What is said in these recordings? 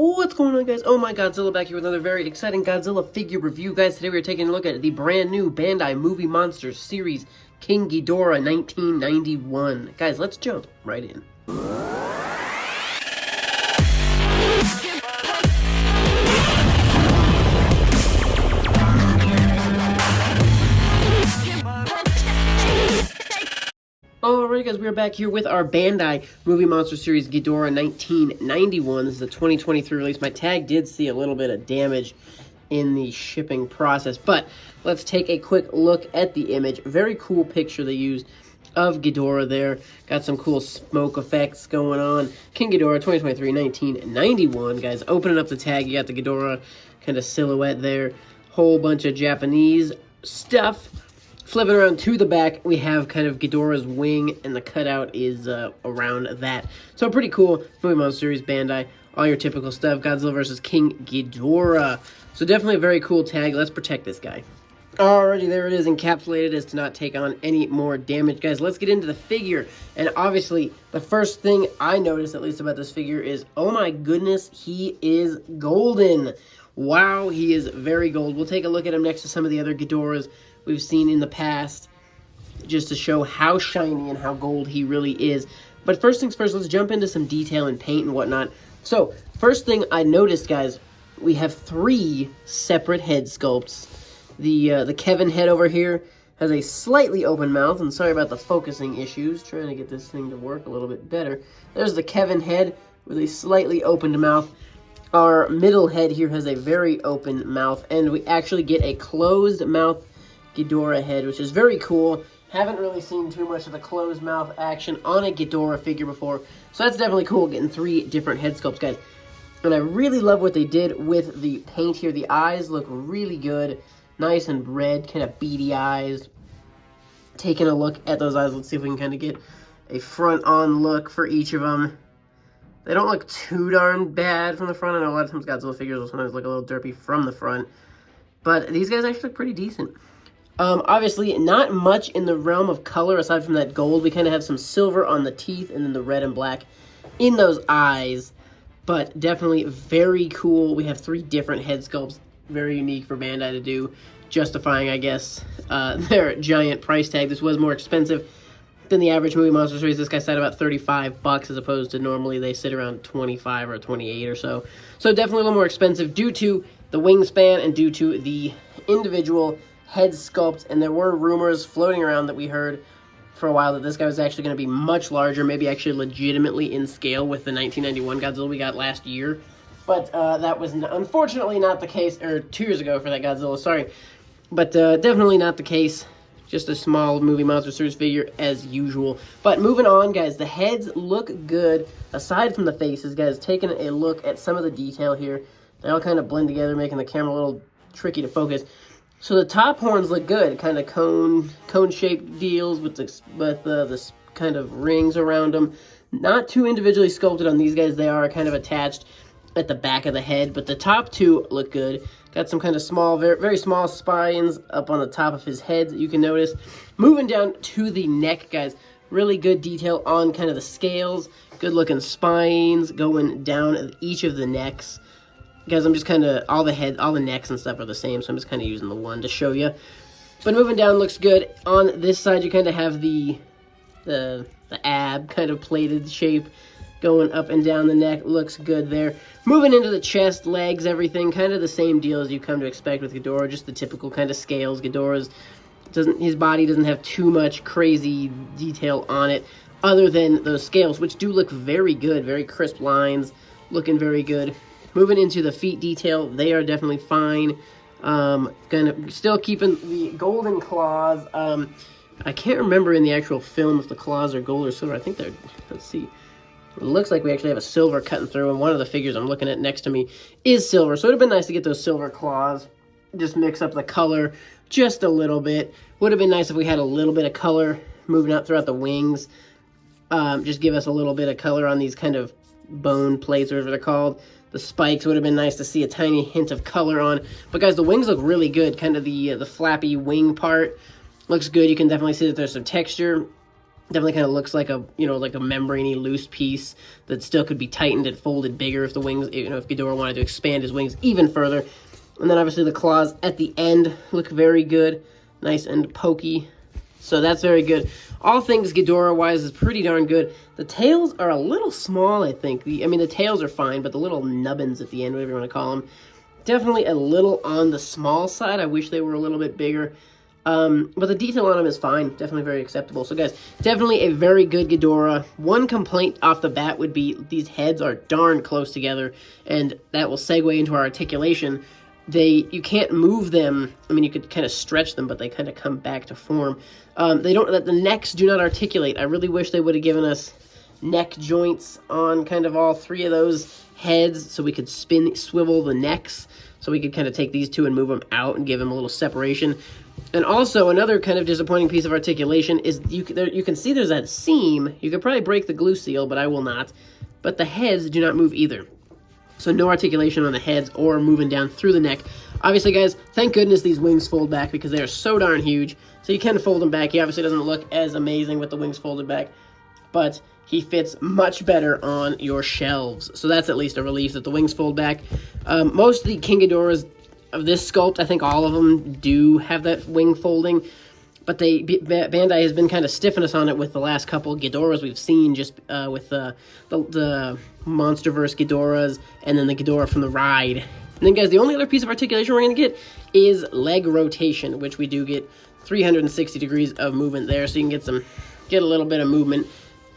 What's going on, guys? Oh my, Godzilla back here with another very exciting Godzilla figure review. Guys, today we're taking a look at the brand new Bandai Movie Monsters series, King Ghidorah 1991. Guys, let's jump right in. Alright guys, we're back here with our Bandai Movie Monster Series Ghidorah 1991. This is a 2023 release. My tag did see a little bit of damage in the shipping process, but let's take a quick look at the image. Very cool picture they used of Ghidorah there. Got some cool smoke effects going on. King Ghidorah 2023 1991. Guys, opening up the tag, you got the Ghidorah kind of silhouette there. Whole bunch of Japanese stuff. Flipping around to the back, we have kind of Ghidorah's wing, and the cutout is around that. So pretty cool. Movie Monster Series, Bandai, all your typical stuff. Godzilla vs King Ghidorah. So definitely a very cool tag. Let's protect this guy. Alrighty, there it is, encapsulated as to not take on any more damage. Guys, let's get into the figure. And obviously, the first thing I noticed, at least about this figure, is, oh my goodness, he is golden. Wow, he is very gold. We'll take a look at him next to some of the other Ghidorahs we've seen in the past, just to show how shiny and how gold he really is. But first things first, let's jump into some detail and paint and whatnot. So, first thing I noticed, guys, we have 3 separate head sculpts. The Kevin head over here has a slightly open mouth, and sorry about the focusing issues, trying to get this thing to work a little bit better. There's the Kevin head with a slightly opened mouth. Our middle head here has a very open mouth, and we actually get a closed mouth Ghidorah head, which is very cool. Haven't really seen too much of the closed mouth action on a Ghidorah figure before, so that's definitely cool, getting 3 different head sculpts, guys. And I really love what they did with the paint here. The eyes look really good, nice and red, kind of beady eyes. Taking a look at those eyes, let's see if we can kind of get a front-on look for each of them. They don't look too darn bad from the front. I know a lot of times Godzilla figures will sometimes look a little derpy from the front, but these guys actually look pretty decent. Obviously, not much in the realm of color aside from that gold. We kind of have some silver on the teeth and then the red and black in those eyes, but definitely very cool. We have 3 different head sculpts, very unique for Bandai to do, justifying, I guess, their giant price tag. This was more expensive than the average Movie Monster Series. This guy sat about $35 as opposed to normally they sit around 25 or 28 or so. So definitely a little more expensive due to the wingspan and due to the individual head sculpt, and there were rumors floating around that we heard for a while that this guy was actually going to be much larger, maybe actually legitimately in scale with the 1991 Godzilla we got last year, but that was unfortunately not the case, or 2 years ago for that Godzilla, sorry, but definitely not the case. Just a small Movie Monster Series figure as usual. But moving on, guys, the heads look good aside from the faces, guys. Taking a look at some of the detail here, they all kind of blend together, making the camera a little tricky to focus. So the top horns look good, kind of cone-shaped deals with the kind of rings around them. Not too individually sculpted on these guys. They are kind of attached at the back of the head, but the top 2 look good. Got some kind of small, very small spines up on the top of his head that you can notice. Moving down to the neck, guys. Really good detail on kind of the scales. Good looking spines going down each of the necks. Guys, I'm just kind of, all the necks and stuff are the same, so I'm just kind of using the one to show you. But moving down looks good. On this side, you kind of have the ab kind of plated shape going up and down the neck. Looks good there. Moving into the chest, legs, everything, kind of the same deal as you come to expect with Ghidorah, just the typical kind of scales. Ghidorah's his body doesn't have too much crazy detail on it, other than those scales, which do look very good, very crisp lines, looking very good. Moving into the feet detail, they are definitely fine. Still keeping the golden claws. I can't remember in the actual film if the claws are gold or silver. I think they're, let's see. It looks like we actually have a silver cutting through, and one of the figures I'm looking at next to me is silver. So it would have been nice to get those silver claws. Just mix up the color just a little bit. Would have been nice if we had a little bit of color moving out throughout the wings. Just give us a little bit of color on these kind of bone plates, or whatever they're called. The spikes would have been nice to see a tiny hint of color on. But guys, the wings look really good. Kind of the flappy wing part looks good. You can definitely see that there's some texture. Definitely kind of looks like a, like a membrane-y loose piece that still could be tightened and folded bigger if the wings, if Ghidorah wanted to expand his wings even further. And then obviously the claws at the end look very good, nice and pokey. So that's very good. All things Ghidorah-wise is pretty darn good. The tails are a little small, I think. The tails are fine, but the little nubbins at the end, whatever you want to call them, definitely a little on the small side. I wish they were a little bit bigger. But the detail on them is fine. Definitely very acceptable. So, guys, definitely a very good Ghidorah. One complaint off the bat would be these heads are darn close together, and that will segue into our articulation. You can't move them. I mean, you could kind of stretch them, but they kind of come back to form. The necks do not articulate. I really wish they would have given us neck joints on kind of all three of those heads so we could swivel the necks, so we could kind of take these two and move them out and give them a little separation. And also, another kind of disappointing piece of articulation is you can see there's that seam. You could probably break the glue seal, but I will not. But the heads do not move either. So no articulation on the heads or moving down through the neck. Obviously, guys, thank goodness these wings fold back because they are so darn huge. So you can fold them back. He obviously doesn't look as amazing with the wings folded back, but he fits much better on your shelves. So that's at least a relief that the wings fold back. Most of the King Ghidorahs of this sculpt, I think all of them do have that wing folding. But Bandai has been kind of stiffing us on it with the last couple Ghidorahs we've seen, just with the Monsterverse Ghidorahs and then the Ghidorah from the ride. And then, guys, the only other piece of articulation we're going to get is leg rotation, which we do get 360 degrees of movement there, so you can get a little bit of movement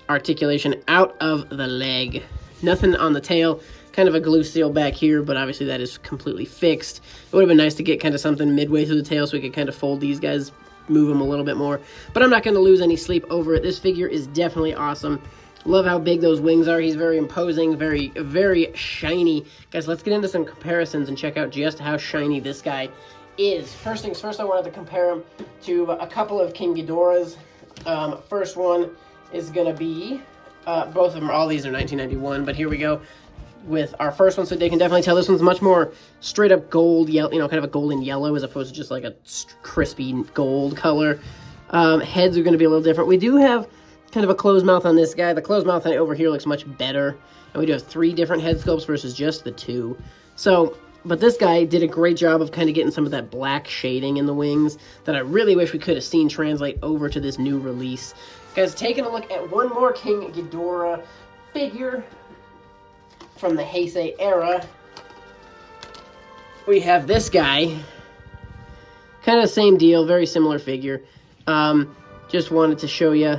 articulation out of the leg. Nothing on the tail. Kind of a glue seal back here, but obviously that is completely fixed. It would have been nice to get kind of something midway through the tail so we could kind of fold these guys, move them a little bit more, but I'm not going to lose any sleep over it. This figure is definitely awesome. Love how big those wings are. He's very imposing, very, very shiny. Guys, let's get into some comparisons and check out just how shiny this guy is. First things first, I wanted to compare him to a couple of King Ghidorahs. First one is going to be, both of them, all these are 1991, but here we go with our first one, so they can definitely tell this one's much more straight up gold, yellow, kind of a golden yellow as opposed to just like a crispy gold color. Heads are going to be a little different. We do have kind of a closed mouth on this guy. The closed mouth over here looks much better, and we do have 3 different head sculpts versus just the 2. So, but this guy did a great job of kind of getting some of that black shading in the wings that I really wish we could have seen translate over to this new release. Guys, taking a look at one more King Ghidorah figure from the Heisei era, we have this guy. Kind of the same deal, very similar figure. Just wanted to show you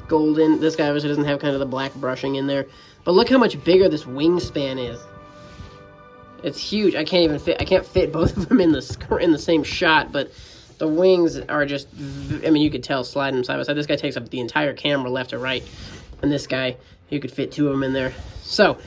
golden. This guy obviously doesn't have kind of the black brushing in there, but look how much bigger this wingspan is. It's huge. I can't fit both of them in the same shot, but the wings are just, I mean, you could tell sliding them side by side. This guy takes up the entire camera left to right, and this guy, you could fit 2 of them in there. So,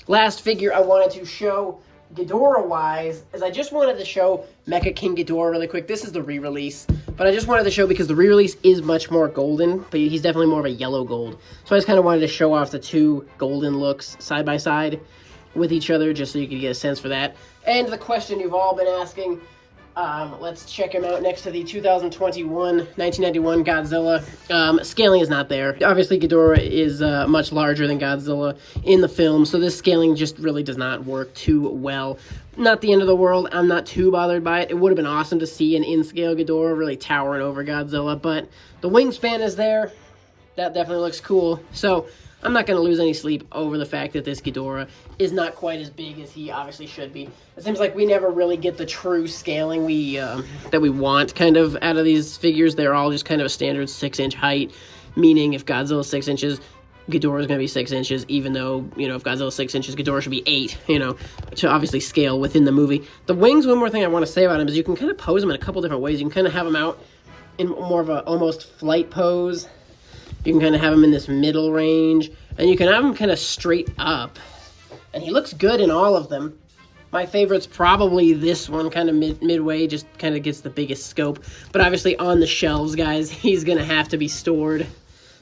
last figure I wanted to show Ghidorah-wise is I just wanted to show Mecha King Ghidorah really quick. This is the re-release, but I just wanted to show because the re-release is much more golden, but he's definitely more of a yellow gold. So I just kind of wanted to show off the 2 golden looks side by side with each other just so you could get a sense for that. And the question you've all been asking, let's check him out next to the 1991 Godzilla. Scaling is not there. Obviously, Ghidorah is much larger than Godzilla in the film, so this scaling just really does not work too well. Not the end of the world. I'm not too bothered by it. It would have been awesome to see an in-scale Ghidorah really towering over Godzilla, but the wingspan is there. That definitely looks cool. So I'm not going to lose any sleep over the fact that this Ghidorah is not quite as big as he obviously should be. It seems like we never really get the true scaling that we want kind of out of these figures. They're all just kind of a standard 6-inch height, meaning if Godzilla's 6 inches, Ghidorah is going to be 6 inches, even though, if Godzilla's 6 inches, Ghidorah should be 8, to obviously scale within the movie. The wings, one more thing I want to say about him is you can kind of pose them in a couple different ways. You can kind of have them out in more of a almost flight pose. You can kind of have him in this middle range, and you can have him kind of straight up. And he looks good in all of them. My favorite's probably this one, kind of midway, just kind of gets the biggest scope. But obviously on the shelves, guys, he's going to have to be stored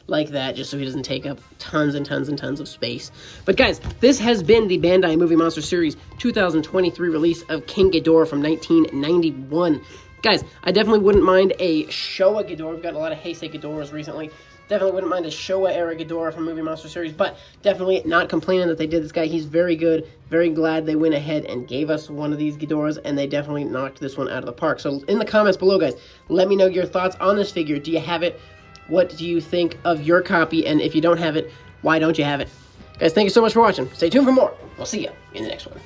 like that, just so he doesn't take up tons and tons and tons of space. But guys, this has been the Bandai Movie Monster Series 2023 release of King Ghidorah from 1991. Guys, I definitely wouldn't mind a Showa Ghidorah. We've got a lot of Heisei Ghidorahs recently. Definitely wouldn't mind a Showa-era Ghidorah from Movie Monster Series, but definitely not complaining that they did this guy. He's very good. Very glad they went ahead and gave us one of these Ghidorahs, and they definitely knocked this one out of the park. So in the comments below, guys, let me know your thoughts on this figure. Do you have it? What do you think of your copy? And if you don't have it, why don't you have it? Guys, thank you so much for watching. Stay tuned for more. We'll see you in the next one.